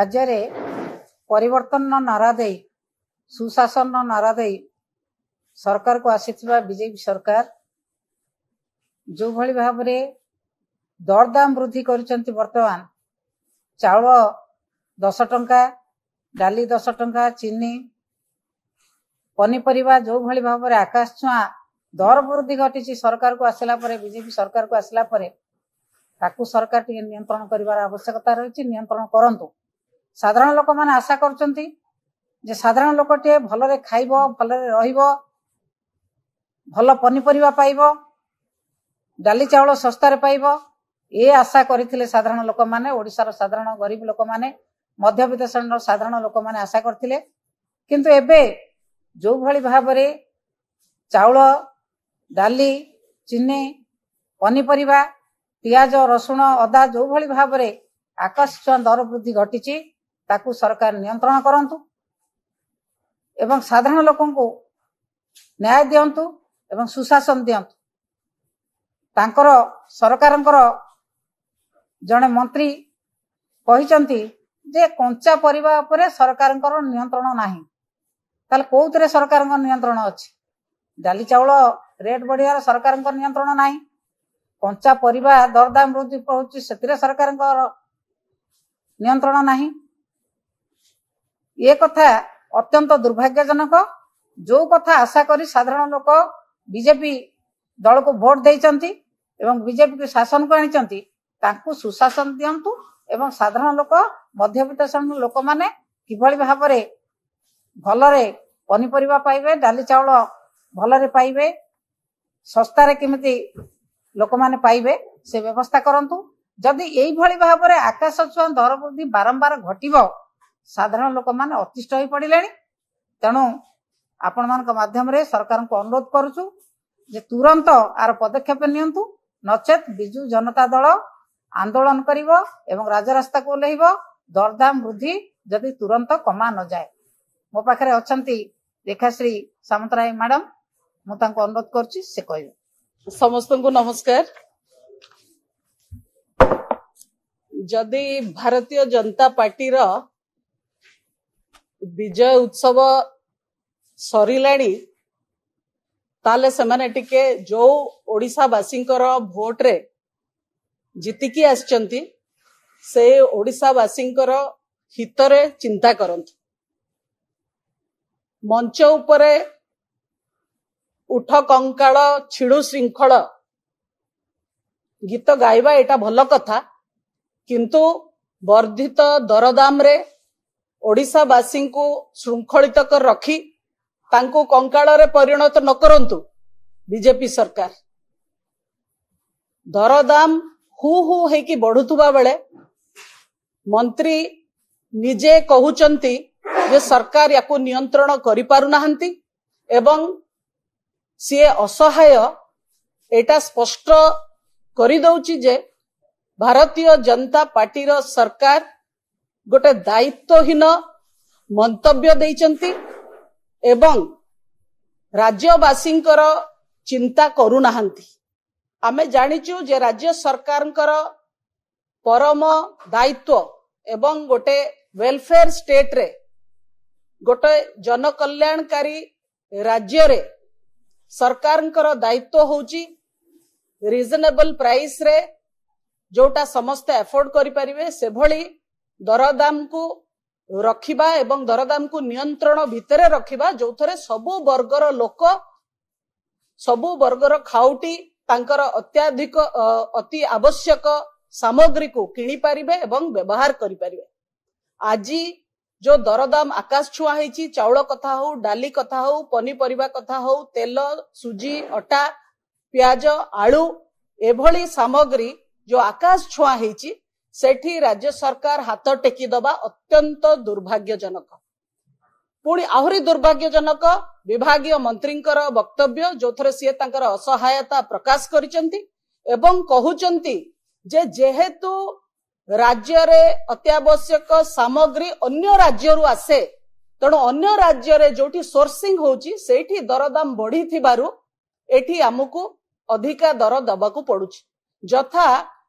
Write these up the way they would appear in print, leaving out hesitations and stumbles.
राज्य रे परिवर्तन नारा दे सुशासन नारा दे सरकार को आसीथिबा बीजेपी सरकार जो भली भाव रे दरदाम वृद्धि करिसंती। वर्तमान चाउल 10 टंका, डाली 10 टंका, चीनी, पनीपरिया जो भली भाव रे आकाश छुआ दर वृद्धि घटी सरकार को आसला परे, बीजेपी सरकार को आसला परे ताकू सरकार टी नियंत्रण करिवार आवश्यकता रही। नियंत्रण करंतु। साधारण लोक माने आशा करचंती जे साधारण लोक टे भलरे खाइबो, भलरे रहिबो, भल पनीपरिया पाइबो, डाली चाउल सस्तारे पाइबो, ए आशा करथिले साधारण लोक माने। ओडिसार साधारण गरीब लोक माने, मध्यवित्त श्रेणीर साधारण लोक माने आशा करथिले। किंतु एबे जो भली भाबरे चाउल, डाली, चीनी, पनीपरिया, पियाज, रसुण, अदा जो भली भाबरे आकाश छुआ दर वृद्धि घटी ताकू सरकार नियंत्रण करंतु एवं साधारण लोकों को न्याय दियंतु एवं सुशासन दियंतु। तांकर सरकारंकर जने मंत्री कहिसंती जे कंचा परिबा उपरे सरकारंकर नियंत्रण नाही। ताले कोउतरे सरकारंकर नियंत्रण अछि? डाली चाउल रेट बढ़ियार सरकारंकर नियंत्रण नाही। कंचा परिबा दरदाम वृद्धि होउची सेतिरे सरकारंकर नियंत्रण नाही। ये कथा अत्यंत दुर्भाग्यजनक। जो कथा आशा करी साधारण लोक बीजेपी दल को भोट देइचंती एवं बीजेपी के शासन को आनिचंती तांकू सुशासन दियंतु एवं साधारण लोक, मध्यवित्त श्रेणी लोक माने किभली भाबरे भलरे पनीपरिया पाइबे, डाली चाउल भलरे पाइबे, सस्तारे केमिति लोक माने पाइबे से व्यवस्था करंतु। जदि एई भली भाबरे आकाश छुआ दर वृद्धि बारंबार घटिबो साधारण लोक माने अतिष्ठ होई पड़िलेनी। तेणु आपण मानक माध्यम रे सरकार को अनुरोध करूछु जे तुरंत आर पदक्षेप नियंतु, नचेत बिजु जनता दल आंदोलन करिवो एवं राजरास्ता को ओल्हेइबो दरदाम वृद्धि जदि तुरंत कमा न जाए। मो पाखरे अछंती रेखाश्री सामंतराय मैडम, मु तांको अनुरोध करछि से कहिबे। समस्त को नमस्कार। जदि भारतीय जनता पार्टी रो विजय उत्सव सरिलाणी ताले सेमाने टिके जो ओडिसा वासींकर भोट रे जीतिकी आछंती से ओडिसा वासींकर हितरे चिंता करंतु। मंच उपरे उठ कंकाल छिड़ु श्रृंखल गीत गाइबा एटा भल कथा, किंतु वर्धित दरदाम रे ओडिसा वासी को श्रृंखलित कर रखी तांको कंकाल रे परिणत न करंतु बीजेपी सरकार। दरदाम हु हु हेकी बढ़ुथुबा बेले मंत्री निजे कहउचंती जे सरकार याको नियंत्रण करि पारु नाहंती एवं सिए असहाय एटा स्पष्ट करि दउची जे भारतीय जनता पार्टी रो सरकार गोटे दायित्वहीन मंतव्य देइचंती एवं राज्यवासींकर चिंता करू नाहंती। आमे जानिचु जे राज्य सरकारंकर परम दायित्व एवं गोटे वेलफेयर स्टेट रे, गोटे जनकल्याणकारी राज्य रे सरकारंकर दायित्व होउची रिजनेबल प्राइस रे जोटा समस्त एफोर्ड करि परिबे से भली दरदाम को रखिबा एवं दरदाम को नियंत्रण भितरे रखिबा, जो थरे सबु वर्गर लोक, सबु वर्गर खाउटी तांकर अत्याधिक अति आवश्यक सामग्री को किनी पारिबे एवं व्यवहार करि पारिबे। आजी जो दरदाम आकाश छुआ हेची, चाउल कथा हो, डाली कथा हो, पनीपरिया कथा हो, तेल, सुजी, अटा, प्याज, आलू एभली सामग्री जो आकाश छुआ हेची सेठी राज्य सरकार हाथ टेकी दबा अत्यंत दुर्भाग्यजनक। पुणी आहरी दुर्भाग्यजनक विभागीय मंत्रींकर वक्तव्य जो थरे सिए तांकर असहायता प्रकाश करिसंती एवं कहउचंती जे जेहेतु राज्य रे अत्यावश्यक सामग्री अन्य राज्य रु आसे तेणु अन्य राज्य रे जोठी सोर्सिंग होउची सेठी दरदाम बढ़ी थिबारु एठी हमकु अधिका दर दबाकू पड़ुची। जथा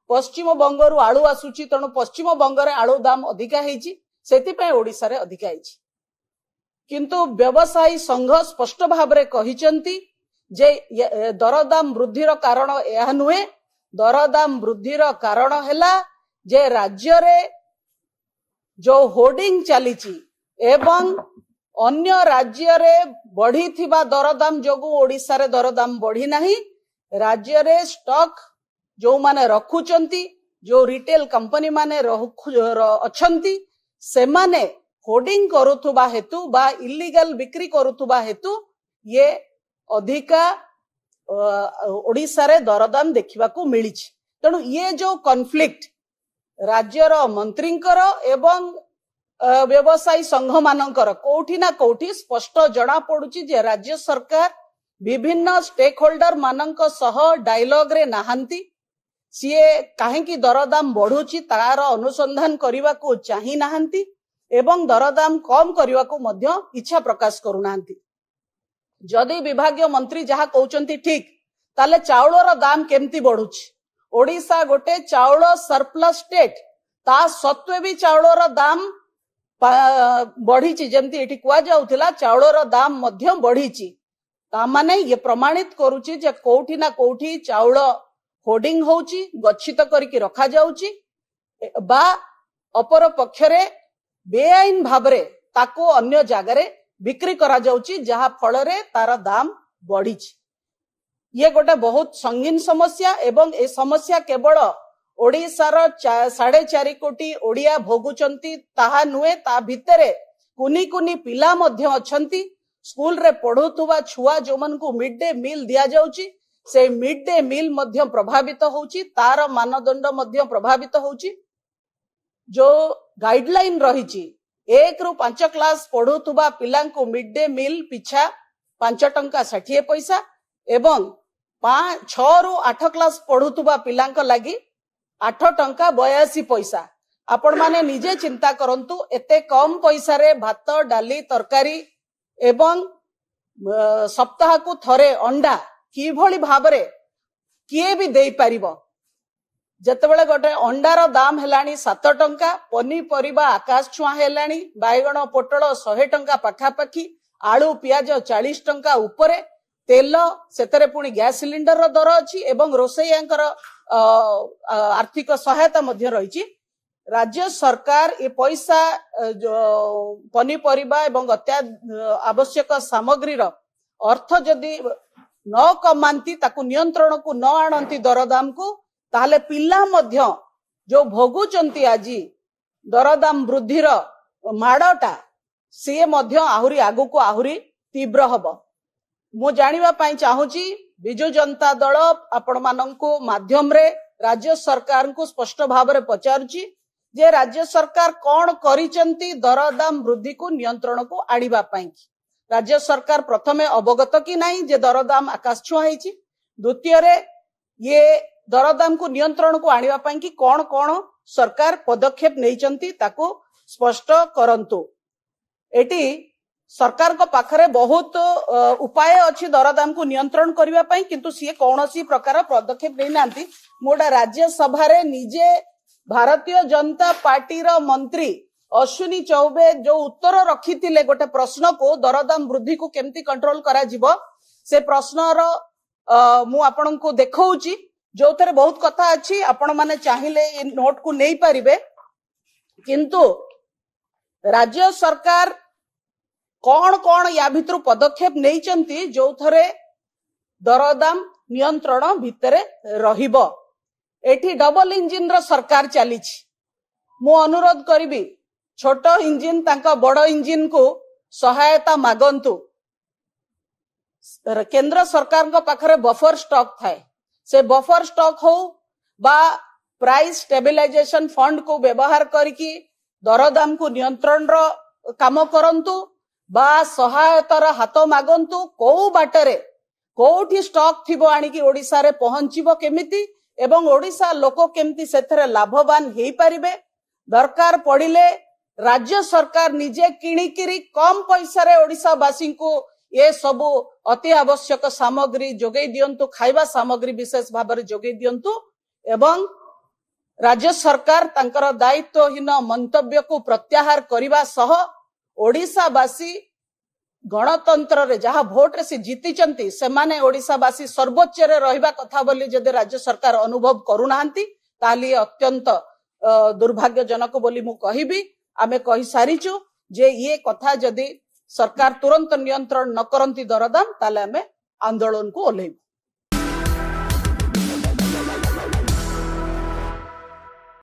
पश्चिम बंगरु आलू आसुची तेणु पश्चिम बंगरे आलू दाम अधिका हेची, सेतिपय ओडिसा रे अधिक आइछि किंतु व्यवसायी संघ स्पष्ट भाबरे कहिसंती जे दरदाम वृद्धिर कारण यह नुहे दरदाम वृद्धिर कारण हैला जे राज्य रे जो होर्डिंग चलीची एवं अन्य राज्य रे बढ़ी थिबा दरदाम जोगु ओडिसा रे दरदाम बढ़ी नाही राज्य रे स्टॉक जो माने रखुचंती जो रिटेल कंपनी माने अछंती से माने होर्डिंग करुथुबा हेतु बा इलीगल बिक्री करुथुबा हेतु ये अधिका ओडिसा रे दरदाम देखिबा को मिली तेणु ये जो कॉन्फ्लिक्ट राज्यर मंत्रींकर एवं व्यवसायी संघ मानकर कोठी ना कोठी स्पष्ट जना पड़ुची जे राज्य सरकार विभिन्न स्टेक होल्डर मानक सह डायलॉग रे नाहंती सीए काहेकि दरदाम बढ़ुची तार अनुसंधान करने को चाही नाहंती एवं दरदाम कम करने को मध्य इच्छा प्रकाश करुनांती जदि विभागीय मंत्री जहा कहउचंती ठीक ताले चाउलर दाम केमती बढ़ुची ओडिसा गोटे चाउल सरप्लस स्टेट ता सत्वे भी चाउलर दाम बढ़ीची जेमती एठी कुआ जाउथिला चाउलर दाम मध्य बढ़ीची ता माने ये प्रमाणित करूची जे कोठी ना कोठी चाउल होर्डिंग होउची गच्छित करिकि रखा जाउची बा अपर पक्षरे बेआईन भाबरे ताको अन्य जागारे बिक्री करा जाउची जहा फल रे तार दाम बढ़ीची ये गोटे बहुत संगीन समस्या एवं ए समस्या केवल ओडिशार 4.5 कोटी ओडिया भोगुचंती ताहा नुहे ता भितरे कुनी कुनी पिला मध्य अछंती स्कूल रे पढ़ुथुवा छुआ जो मन को मिड डे मील दिया जाउची से मिड डे मील मध्य प्रभावित होउची तार मानदंड मध्य प्रभावित होउची जो गाइडलाइन रहिची 1 रु 5 क्लास पढ़ुथुवा पिला को मिड डे मील पिछा 5 टंका 60 पैसा एवं 6 रु 8 क्लास पढ़ुथुवा पिला लागि 8 टंका 82 पैसा आपण माने निजे चिंता करंतु एते कम पैसा रे भात डाली तरकारी एवं सप्ताह को थरे अंडा कि भली भाबरे किए भी देई परिबो जतबेले गोटे अंडार दाम हेलानी 7 टंका पनी परिबा आकाश छुआ हेलानी बायगण पोटल 100 टंका पाखा पाखी आलू पियाज 40 टंका उपरे तेल सेतरे पुनी गैस सिलिंडर रो दर अछि एवं रोसैयांकर आर्थिक सहायता मध्य रहिछि राज्य सरकार ए पैसा पनी परिबा एवं आवश्यक सामग्री रो अर्थ जदि न कमांती ताकू नियंत्रण को न आणंती दरदाम को ताले पिला मध्य जो भोगुचंती आजी दरदाम वृद्धिर माडटा से मध्य आहुरी आगु को आहुरी तीव्र हबो मु जानिबा पई चाहूची बिजु जनता दल आपण माननको माध्यम रे राज्य सरकार को स्पष्ट भाव रे पचारुची जे राज्य सरकार कोन करिचंती दरदाम वृद्धि को नियंत्रण को आड़ीबा पई राज्य सरकार प्रथमे अवगत कि नहीं जे दरदाम आकाश छुआ हेची द्वितीय रे ये दरदाम को नियंत्रण को आनिबा पई कि कोन कोन सरकार पदक्षेप नैचंती ताको स्पष्ट करंतु एटी सरकार को पाखरे बहुत उपाय अछि दरदाम को नियंत्रण करिबा पई किंतु सी कोनोसी प्रकार पदक्षेप नै नांती मोडा राज्य सभा रे निजे भारतीय जनता पार्टी रो मंत्री अश्विनी चौबे जो उत्तर रखिथिले गोटे प्रश्न को दरदाम वृद्धि को केमती कंट्रोल करा जिवो से प्रश्न रो मु आपन को देखौची जो थरे बहुत कथा अछि आपण माने चाहिले इन नोट को नै परिबे किंतु राज्य सरकार कौन कौन या भितर पदक्षेप नैचंती जो थरे दरदाम नियंत्रण भितरे रहिबो एठी डबल इंजिन रो सरकार चलीछि मु अनुरोध करिबी छोट इंजिन तांका बड़ इंजिन को सहायता मागंतु केंद्र सरकार को पाखरे बफर स्टॉक थाए से बफर स्टॉक हो बा प्राइस स्टेबिलाइजेशन फंड को व्यवहार करिकी दरदाम को नियंत्रण रो काम करंतु बा सहायतार हाथ मागंतु को बाटरे कोठी स्टॉक थिबो आनिकी ओडिसा रे पहुंचीबो केमिति एवं ओडिसा लोक केमिति सेथरे लाभवान हेई परिबे दरकार पड़िले राज्य सरकार निजे किणिकिरी कम पैसा रे ओडिसा वासी को ये सबु अति आवश्यक सामग्री जोगै दियंतु खाइबा सामग्री विशेष भाव रे जोगै दियंतु एवं राज्य सरकार तांकर दायित्वहीन मंतव्य को प्रत्याहार करने सह ओडिशावासी गणतंत्र रे जहाँ भोट रे से जीतिचंती से माने ओडिशावासी सर्वोच्च रे रहिबा कथा बोली जदि राज्य सरकार अनुभव करूनाहांती ताली अत्यंत दुर्भाग्यजनक बोली मु कहिबी। आमे कहि सारिचु जे ये कथा जदि सरकार तुरंत नियंत्रण न करंती दरदाम ताले आमे आंदोलन को ओल्हेबु।